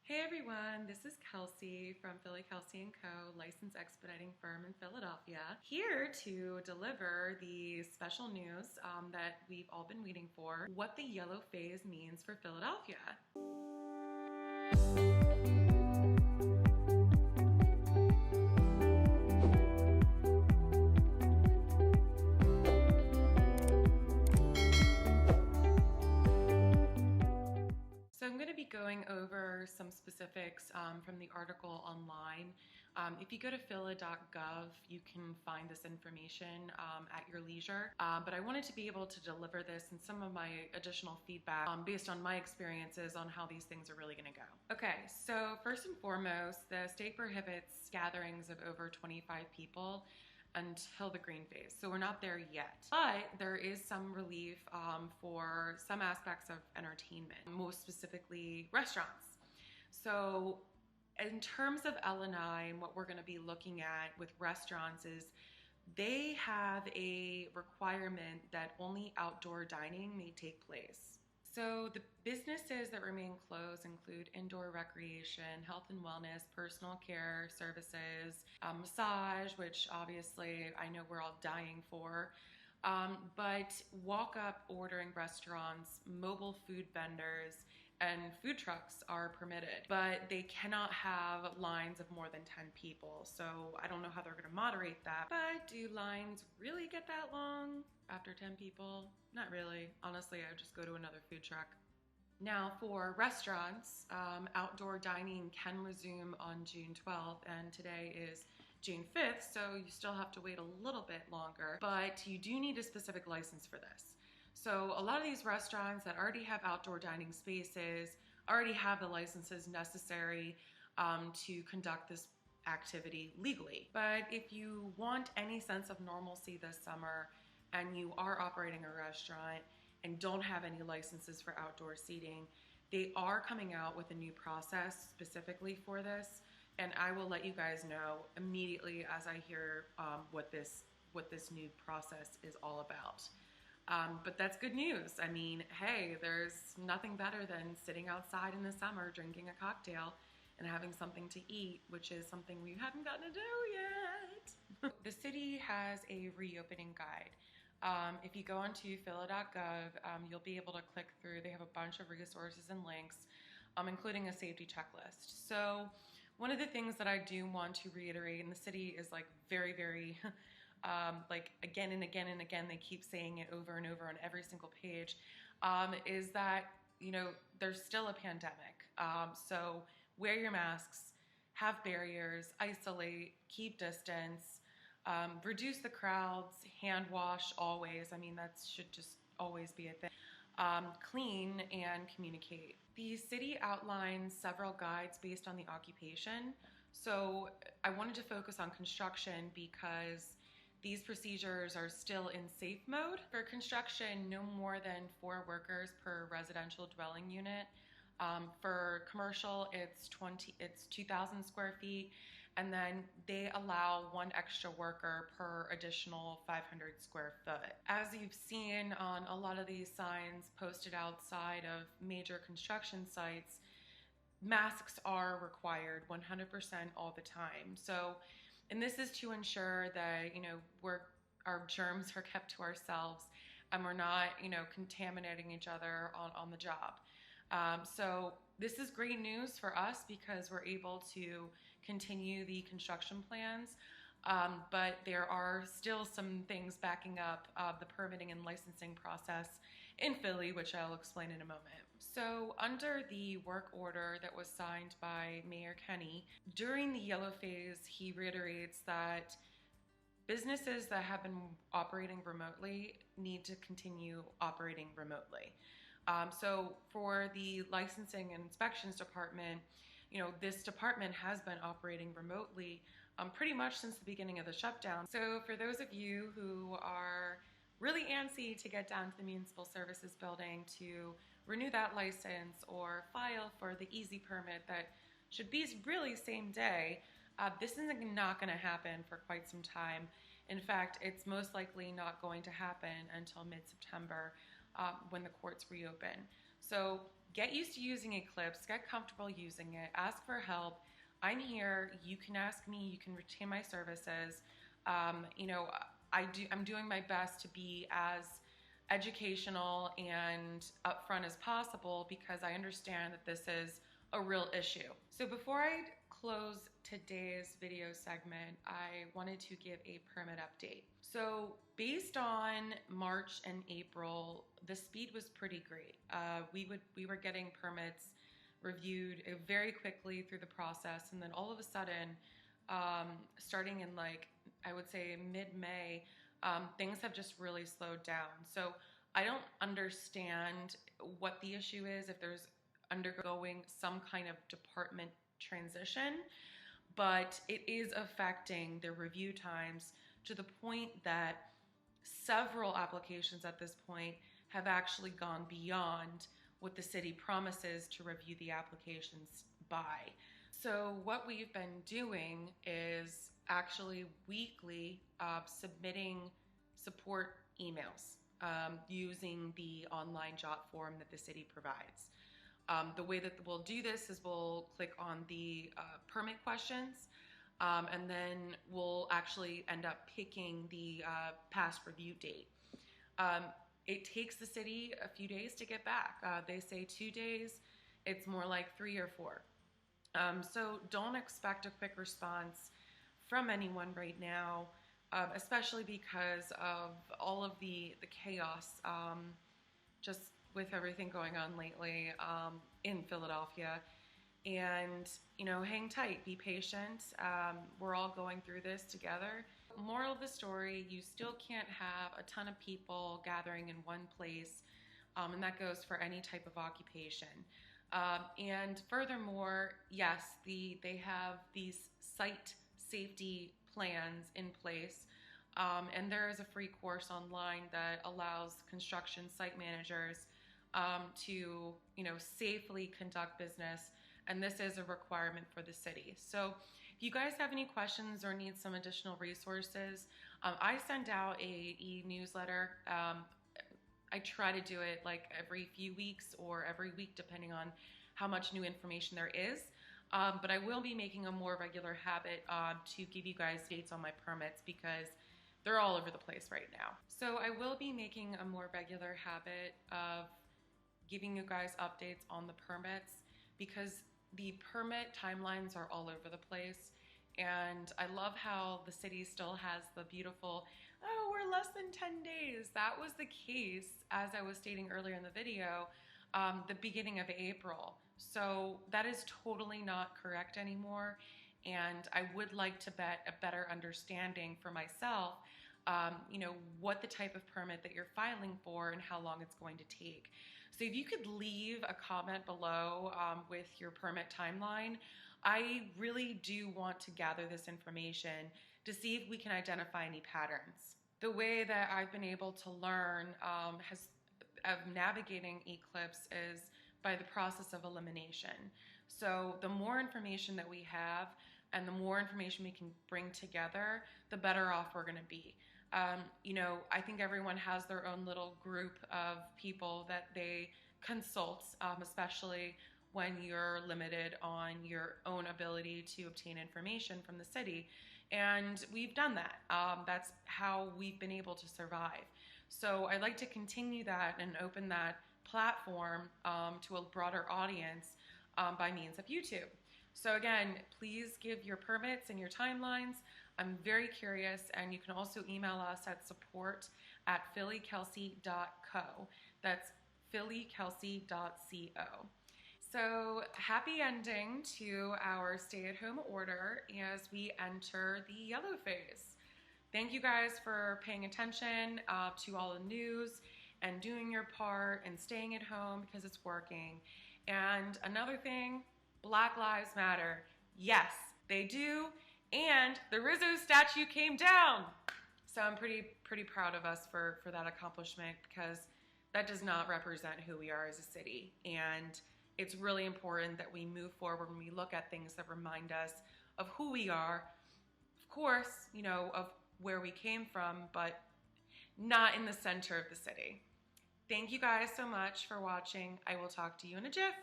Hey everyone, this is Kelsey from Kelsey & Co., licensed expediting firm in Philadelphia, here to deliver the special news that we've all been waiting for, what the yellow phase means for Philadelphia. So I'm going to be going over some specifics from the article online. If you go to phila.gov, you can find this information at your leisure. But I wanted to be able to deliver this and some of my additional feedback based on my experiences on how these things are really going to go. Okay, so first and foremost, the state prohibits gatherings of over 25 people until the green phase. So we're not there yet. But there is some relief for some aspects of entertainment, most specifically restaurants. So in terms of L&I, and what we're going to be looking at with restaurants is they have a requirement that only outdoor dining may take place. So the businesses that remain closed include indoor recreation, health and wellness, personal care services, massage, which obviously I know we're all dying for, but walk-up ordering restaurants, mobile food vendors, and food trucks are permitted, but they cannot have lines of more than 10 people. So I don't know how they're going to moderate that, but do lines really get that long after 10 people? Not really. Honestly, I would just go to another food truck. Now for restaurants, outdoor dining can resume on June 12th, and today is June 5th, so you still have to wait a little bit longer, but you do need a specific license for this. So a lot of these restaurants that already have outdoor dining spaces already have the licenses necessary to conduct this activity legally. But if you want any sense of normalcy this summer and you are operating a restaurant and don't have any licenses for outdoor seating, they are coming out with a new process specifically for this, and I will let you guys know immediately as I hear what this new process is all about. But that's good news. I mean, hey, there's nothing better than sitting outside in the summer drinking a cocktail and having something to eat, which is something we haven't gotten to do yet. The city has a reopening guide. If you go onto phila.gov, you'll be able to click through. They have a bunch of resources and links, including a safety checklist. So one of the things that I do want to reiterate, and the city is like very, like again and again and again, they keep saying it over and over on every single page, is that, you know, there's still a pandemic. So wear your masks, have barriers, isolate, keep distance, reduce the crowds, hand wash always. I mean, that should just always be a thing. Clean and communicate. The city outlines several guides based on the occupation. So I wanted to focus on construction because these procedures are still in safe mode. For construction, no more than 4 workers per residential dwelling unit. For commercial, it's 2,000 square feet, and then they allow 1 extra worker per additional 500 square foot. As you've seen on a lot of these signs posted outside of major construction sites, masks are required 100% all the time. So, and this is to ensure that, you know, our germs are kept to ourselves and we're not, you know, contaminating each other on the job. So this is great news for us because we're able to continue the construction plans, but there are still some things backing up the permitting and licensing process in Philly, which I'll explain in a moment. So under the work order that was signed by Mayor Kenny, during the yellow phase, he reiterates that businesses that have been operating remotely need to continue operating remotely. So for the licensing and inspections department, you know, this department has been operating remotely pretty much since the beginning of the shutdown. So for those of you who are really antsy to get down to the Municipal Services Building to renew that license or file for the easy permit that should be really same day, this is not going to happen for quite some time. In fact, it's most likely not going to happen until mid-September when the courts reopen. So get used to using Eclipse, get comfortable using it, ask for help. I'm here. You can ask me. You can retain my services. You know, I'm doing my best to be as educational and upfront as possible because I understand that this is a real issue. So before I close today's video segment, I wanted to give a permit update. So based on March and April, the speed was pretty great. We were getting permits reviewed very quickly through the process, and then all of a sudden, starting in like I would say mid-May, things have just really slowed down. So I don't understand what the issue is, if there's undergoing some kind of department transition, but it is affecting the review times to the point that several applications at this point have actually gone beyond what the city promises to review the applications by. So what we've been doing is actually weekly submitting support emails using the online jot form that the city provides. The way that we'll do this is we'll click on the permit questions, and then we'll actually end up picking the past review date. It takes the city a few days to get back. They say 2 days. It's more like 3 or 4. So don't expect a quick response from anyone right now, especially because of all of the chaos just with everything going on lately in Philadelphia. And, you know, hang tight, be patient. We're all going through this together. Moral of the story, you still can't have a ton of people gathering in one place, and that goes for any type of occupation. And furthermore, yes, they have these site safety plans in place, and there is a free course online that allows construction site managers to, you know, safely conduct business, and this is a requirement for the city. So if you guys have any questions or need some additional resources, I send out a e-newsletter. I try to do it like every few weeks or every week, depending on how much new information there is. But I will be making a more regular habit to give you guys dates on my permits because they're all over the place right now. So I will be making a more regular habit of giving you guys updates on the permits because the permit timelines are all over the place. And I love how the city still has the beautiful, oh, we're less than 10 days. That was the case, as I was stating earlier in the video, the beginning of April. So that is totally not correct anymore. And I would like to bet a better understanding for myself, you know, what the type of permit that you're filing for and how long it's going to take. So if you could leave a comment below with your permit timeline, I really do want to gather this information to see if we can identify any patterns. The way that I've been able to learn of navigating Eclipse is by the process of elimination. So the more information that we have and the more information we can bring together, the better off we're going to be. You know, I think everyone has their own little group of people that they consult, especially when you're limited on your own ability to obtain information from the city. And we've done that. That's how we've been able to survive. So I'd like to continue that and open that platform to a broader audience by means of YouTube. So again, please give your permits and your timelines. I'm very curious, and you can also email us at support@phillykelsey.co. That's phillykelsey.co. So happy ending to our stay-at-home order as we enter the yellow phase. Thank you guys for paying attention to all the news and doing your part and staying at home because it's working. And another thing, Black Lives Matter. Yes, they do. And the Rizzo statue came down. So I'm pretty proud of us for that accomplishment because that does not represent who we are as a city. And it's really important that we move forward when we look at things that remind us of who we are. Of course, you know, of where we came from, but not in the center of the city. Thank you guys so much for watching. I will talk to you in a jiff.